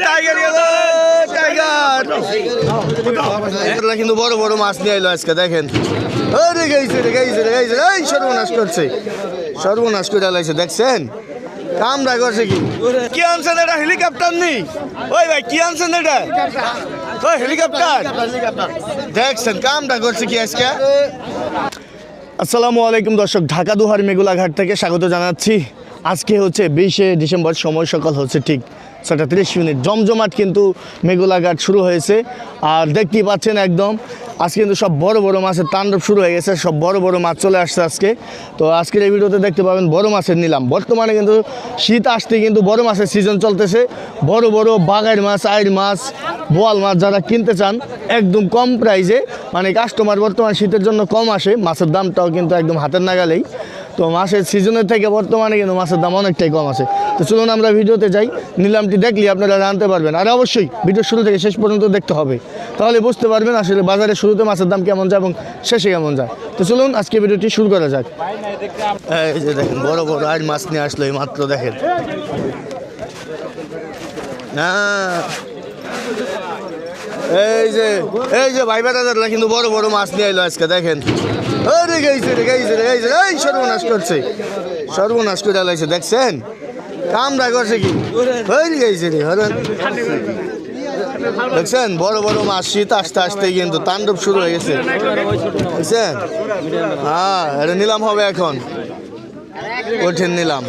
Tiger tiger কিন্তু বড় বড় মাছ নিয়ে এলো আজকে দেখেন। এই সর্বনাশ করছে, সর্বনাশ করে লাইছে দেখছেন। কামড়া করছে কি আনছেন এটা? হেলিকপ্টার নেই ওই ভাই, কি আনছেন এটা? ওই হেলিকপ্টার দেখছেন কামড়া করছে কি আজকে। আসসালামু আলাইকুম দর্শক, ঢাকা দুহার মেঘুলাঘাট থেকে স্বাগত জানাচ্ছি। আজকে হচ্ছে 20শে ডিসেম্বর, সময় সকাল হচ্ছে ঠিক 6:30। জমজমাট কিন্তু মেঘুলাঘাট শুরু হয়েছে। আর দেখতেই পাচ্ছেন একদম আজকে কিন্তু সব বড় বড় মাছের তাণ্ডব শুরু হয়ে গেছে, সব বড় বড় মাছ চলে আসছে আজকে। তো আজকের এই ভিডিওতে দেখতে পাবেন বড় মাছের নিলাম। বর্তমানে কিন্তু শীত আসতে কিন্তু বড় মাছের সিজন চলতেছে। বড় বড় বাগাইর মাছ, আইড় মাছ, বোয়াল মাছ যারা কিনতে চান একদম কম প্রাইসে, মানে কাস্টমার বর্তমানে শীতের জন্য কম আসে, মাছের দামটাও কিন্তু একদম হাতের নাগালেই। তো মাছের সিজনের থেকে বর্তমানে কিন্তু মাছের দাম অনেকটাই কম আছে। তো চলুন আমরা ভিডিওতে যাই, নিলামটি দেখলে আপনারা জানতে পারবেন। আর অবশ্যই ভিডিও শুরু থেকে শেষ পর্যন্ত দেখতে হবে, তাহলে বুঝতে পারবেন আসলে বাজারে শুরুতে মাছের দাম কেমন যায় এবং শেষে কেমন যায়। তো চলুন আজকে ভিডিওটি শুরু করা যাক। এই যে দেখেন বড় বড় আর মাছ নিয়ে আসলো এই মাত্র, দেখেন। এই যে ভাই বেটাদাররা কিন্তু বড় বড় মাছ নিয়ে এলো আজকে দেখেন। এই সর্বনাশ করছে, সর্বনাশ করে লাইছে দেখছেন। কামড়া করছে কি দেখছেন। বড় বড় মাছ শীত আসতে আসতে কিন্তু তাণ্ডব শুরু হয়ে গেছে দেখছেন। হ্যাঁ, এটা নিলাম হবে এখন, কঠিন নিলাম।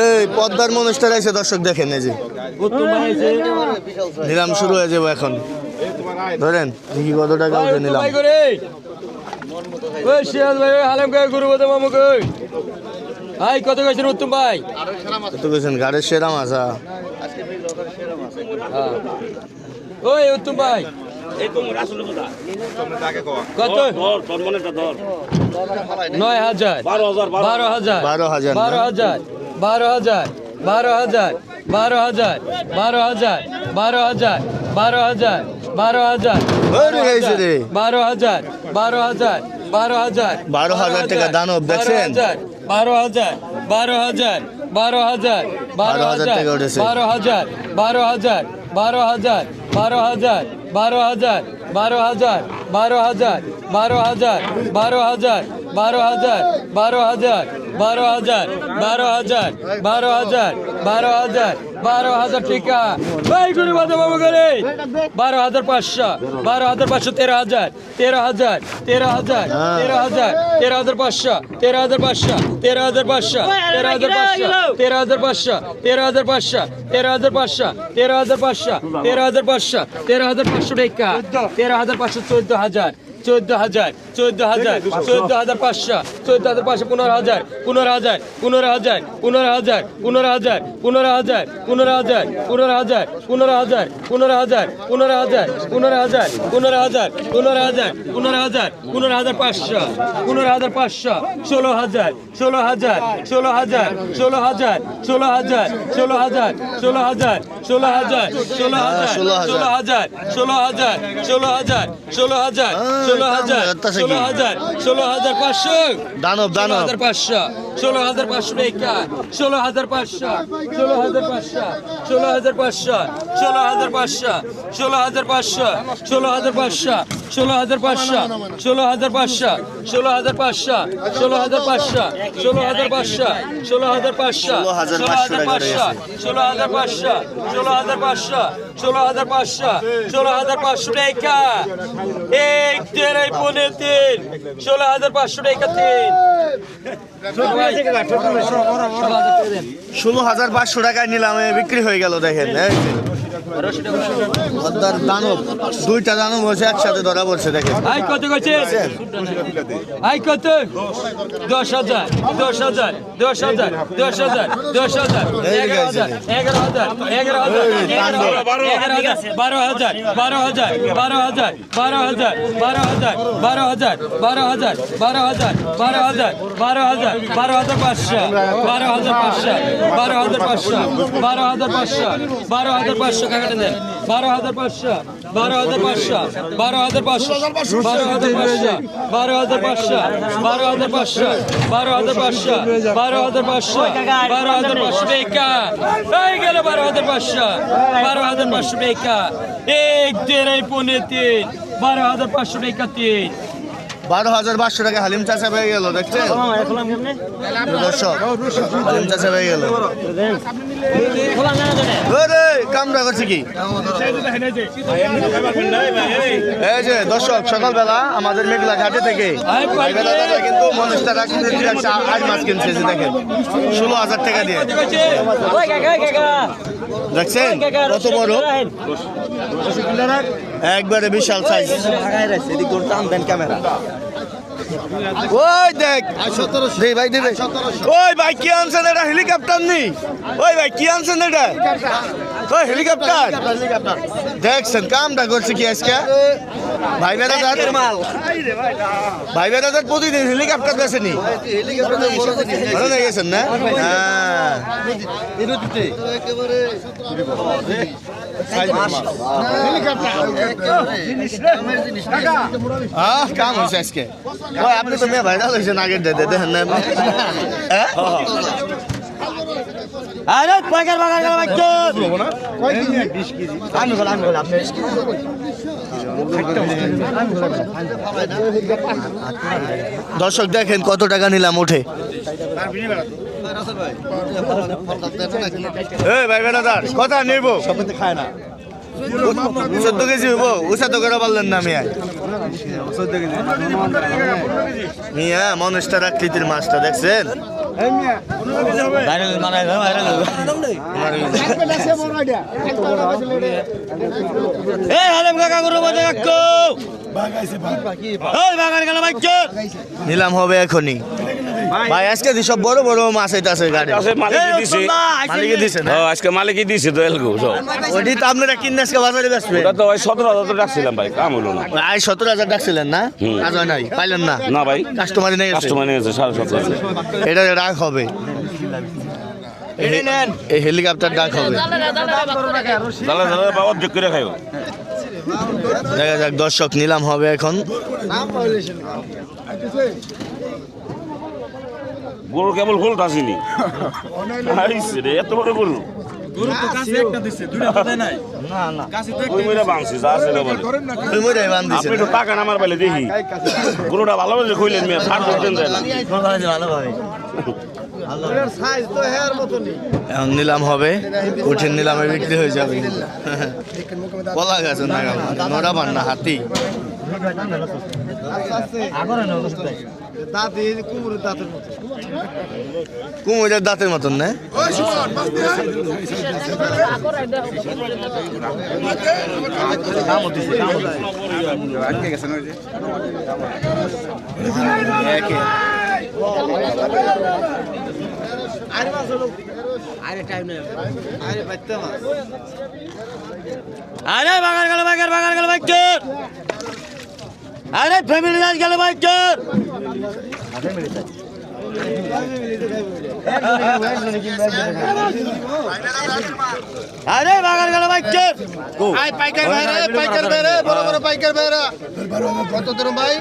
এই পদ্মার মনুষ্টার আছে দর্শক দেখেন, এই যে নিলাম শুরু হয়ে যাবো এখন। ধরেন দেখি কত টাকা উঠে নিলাম। কত গেছেন উত্তম ভাই? কত গেছেন? গাড়ির সেরা মাছ। ওই উত্তম ভাই কত? 9,000, 12,000, 12,000, 12,000, 12,000, 12,000, 12,000, 12,000, 12,000, 12,000, 12,000, 12,000, 12,000, 12,000, 12,000, 12,000 টাকা দানব দেখছেন। 12,000, 12,000, 12,000, 12,000 টাকা উঠেছে। 12,000, 12,000, 12,000, 12,000, 12,000, 12,000, 12,000, 12,000, 12,000, 12,000, 12,000, 12,000, 12,000, 12,000, 12,000, 12,000 টাকা। ভাই গুরু বাদা বাবু করে 12,500, 12,500, 13,000, 13,000, 13,000, 13,000, 13,500, 13,500, 13,500, 13,500, 13,500, 13,500, 13,500, 13,500, 13,500, 13,500 টাকা। 13,500, 14,000, 14,000, 14,000, 14,500, 14,500, 15,000, 15,000, 15,000, 15,000, 15,000, 15,000, 15,000, 15,000, 15,000, 15,000, 15,000, 15,000, 15,000, 15,000, 15,000, 15,500, 15,500, 16,000, 16,000, 16,000, 16,000, 16,000, 16,000, 16,000, 16,000, 16,000, 16,000, 16,000, 16,000, 16,000, 16,000, 16,000, 16,500 দানব দানব 16,500, 16,500 টাকা। 16,500, 16,500, 16,500, 16,500, 16,500, 16,500, 16,500, 16,500, 16,500, 16,500, 16,500, 16,500, 16,500, 16,500, 16,500, 16,500, 16,500 টাকা। এক তিন এই পনে তিন 16,500 টাকা তিন। 16,500 টাকায় নিলাম, বিক্রি হয়ে গেল দেখেন। দানব, দুইটা দানব হচ্ছে একসাথে ধরা পড়ছে দেখেন। আই কত গেছে? আই কত? 10,000, 10,000, 10,000, 10,000, 10,000, 11,000, 11,000, 11,000, 11,000, 12,000, 12,000, 12,000, 12,000, 12,000, 12,000, 12,000, 12,000, 12,000, 12,000, 12,500, 12,500, 12,500, 12,500, 12,500 টাকা কেটে দেন 12,500 12,500 12,500 12,500 12,500 12,500 12,500 12,500 12,500 টাকা এই গেল 12,500 12,500 টাকা 1 দেড় পৌনে 3 12,500 টাকা 3 12,500 টাকা হালিম চাচা পেয়ে গেল দেখছেন দর্শক হালিম চাচা পেয়ে গেল কামরা করছে কি এই যে দর্শক সকালবেলা আমাদের মেঘলা ঘাটে থেকে কিন্তু মনস্টার আজ মাছ কিনছে যে দেখেন 16,000 টাকা দিয়ে দেখছেন কত বড় একবারে বিশাল সাইজ ক্যামেরা ওই দেখ দে ভাই দেবে ওই ভাই কি আনছেন এটা হেলিকপ্টার নেই ওই ভাই কি আনছেন এটা ওই হেলিকপ্টার দেখছেন কামটা করছে কি আজকে ভাই বেড়াদার ভাই বেড়াদার প্রতিদিন হেলিকপ্টার বেছেনি ভালো নিয়ে গেছেন না কাম হয়েছে আজকে ওই আপনি তো মেয়ে ভাইরাল হয়েছেন আগের ডেটে দেখেন না আরে পয়কার বাগার গেল বাচ্চা আমি বল আপনি দর্শক দেখেন কত টাকা নিলাম উঠে ভাই বেড়াদার কথা নিব খায় না 14 কেজি হবো উষা তো করে বললেন না মিয়া মনস্টার আকৃতির মাছটা দেখছেন নিলাম হবে এখনই ভাই আজকে সব বড় বড় মাছ আছে গাড়ি মালিকে দিছে আজকে মালিকই দিছে তো এলগো সব ওইটি তো আপনারা কিনে আজকে বাজারে বেচবেন ওটা তো ভাই 17,000 তো ডাকছিলাম ভাই কাম হলো না আজ 17,000 ডাকছিলেন না কাজ হয় নাই পাইলেন না না ভাই কাস্টমারই নেই কাস্টমার নিয়ে গেছে 17,500 এটা রাখ হবে এই হেলিকপ্টার ডাক হবে দালা দালা বাবা চেক করে খাইও দেখা যাক দর্শক নিলাম হবে এখন গরু কেবল ফুল আসেনি আইছে রে এত বড় গরু গরু তো কাছে একটা দিছে দুইটা তো দেয় নাই না না কাছে তো ওই মইরা বাংছি যা আছে বলে তুই মইরাই বান দিছিস আপনি তো টাকা নামার বলে দেখি গরুটা ভালো করে কইলেন মিয়া ফাট দেন দেন ভালো ভাবে এখন নিলাম হবে উঠে নিলামে বিক্রি হয়ে যাবে বলা গেছে না নড়া পান না হাতি কুমুরের দাঁতের মতন না আরে বাগার গেল বাগার গেল বাইচর আরে ফ্যামিলি রাজ গেল বাইচর আরে বাগার গেল বাইচর আই পাইকার ভাইরা বড় বড় পাইকার ভাইরা কত দিন ভাই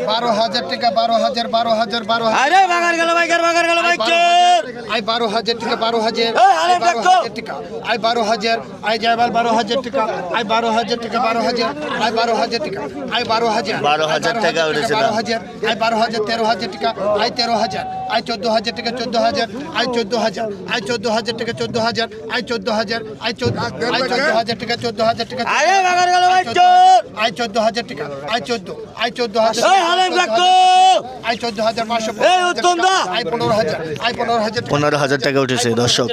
12,000 টাকা 12,000 আরে বাগার গেল বাইচর আই 12,000 টাকা 12,000 আরে দেখো টাকা আই 12,000 আই জায়বাল 12,000 টাকা আই 12,000 টাকা 12,000 আই 12,000 টাকা আই 12,000 12,000 টাকা উঠেছে 12,000 আই 12,000 13,000 টাকা আই 13,000 আই 14,000 টাকা 14,000 আই 14,000 আই 14,000 টাকা 14,000 আই 14,000 আই 14,000 টাকা 14,000 টাকা আরে বাগার গেল বাইচর আই 14,000 টাকা আই 14,000 এই হালেম দেখো আই 14,500 এই উত্তম দা আই 15,000 আই 15,000 15,000 টাকা উঠেছে দর্শক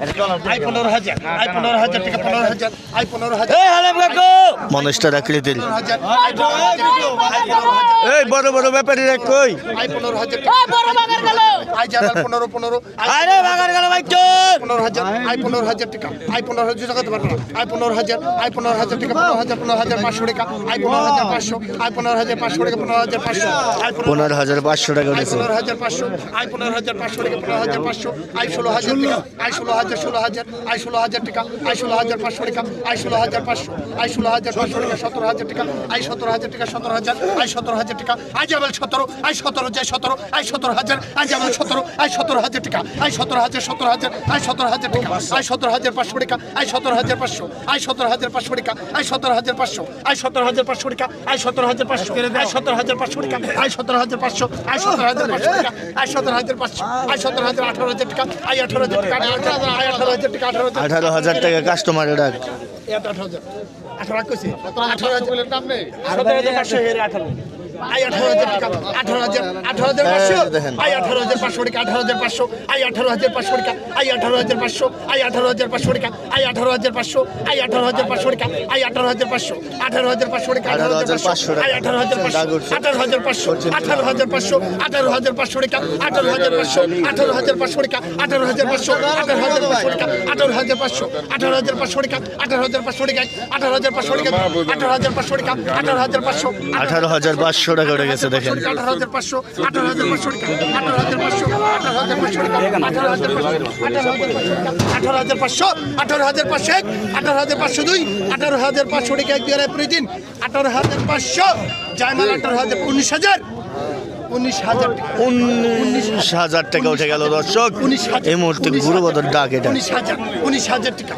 আই 15,000 আই 15,000 টাকা 15,000 আই 15,000 এই হালেম দেখো মনস্টার আকৃতির এই বড় বড় ব্যাপারীরা কই আই 15,000 টাকা বড় বাগার গেল আই জানাল 15 আরে বাগার গেল বাইচর 15,000 আই 15,000 টাকা আই 15,000 টাকা দেবো আই 15,000 আই 15,000 টাকা 15,500 টাকা আই 15,500 আই 15,500 টাকা 15,500 আই 15,500 টাকা উঠেছে 15,500 আই 15,500 টাকা 15,500 আই 16,000 টাকা আই 16,000 আই 16,000 টাকা আই 16,500 টাকা আই 16,500 আই 16,500 টাকা 17,000 টাকা আই 17,000 টাকা 17,000 আই 17,000 টাকা আই জামাল 17 আই 17 যায় 17 আই 17,000 আই জামাল 17 আই 17,000 টাকা আই 17,000 17,000 আই 17,000 টাকা আই 17,500 টাকা আই 17,500 আই 17,500 টাকা আই 17,500 আই 17,500 টাকা আই 17,500 আই 17,500 টাকা আই 17,500 আই 17,500 টাকা আই 17,500 আই 17,000 18,000 টাকা আই 18,000 টাকা আই 18,000 টাকা 18,000 টাকা কাস্টমারের ডাক 18,000 18 কইছি 18,000 বলে দাম নেই 17,500 হেরে 18 আই 18,000 টাকা 18,500 আই 18,500 টাকা 18,500 আই 18,500 টাকা আই 18,500 আই 18,500 টাকা আই 18,500 আই 18,500 টাকা আই 18,500 18,500 টাকা 18,500 আই 18,500 18,500 18,500 18,500 টাকা 18,500 18,500 টাকা 18,500 18,500 টাকা 18,500 18,500 টাকা 18,500 টাকা 18,500 টাকা 18,500 টাকা 18,500 18,500 টাকা উঠে গেছে দেখেন 18,500 18,500 টাকা 18,500 18,500 টাকা 18,500 18,500 18,500 দুই 18,500 টাকা এক দিয়ে প্রতিদিন 18,500 জায়মাল 18,000 19,000 19,000 19,000 টাকা উঠে গেল দর্শক এই মুহূর্তে গুরুবদর ডাক এটা 19,000 টাকা 19,000 টাকা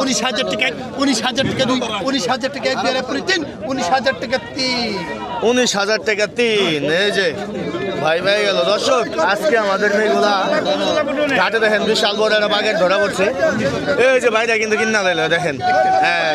19,000 টাকা 19,000 টাকা দুই 19,000 টাকা এক দিয়ে প্রতিদিন 19,000 টাকা তিন 19,000 টাকা 3 এই যে ভাই ভাই গেল দর্শক আজকে আমাদের মেয়েগুলা ঘাটে দেখেন বিশাল বড় একটা বাঘের ধরা পড়ছে এই যে ভাইটা কিন্তু কিনা লাইলো দেখেন হ্যাঁ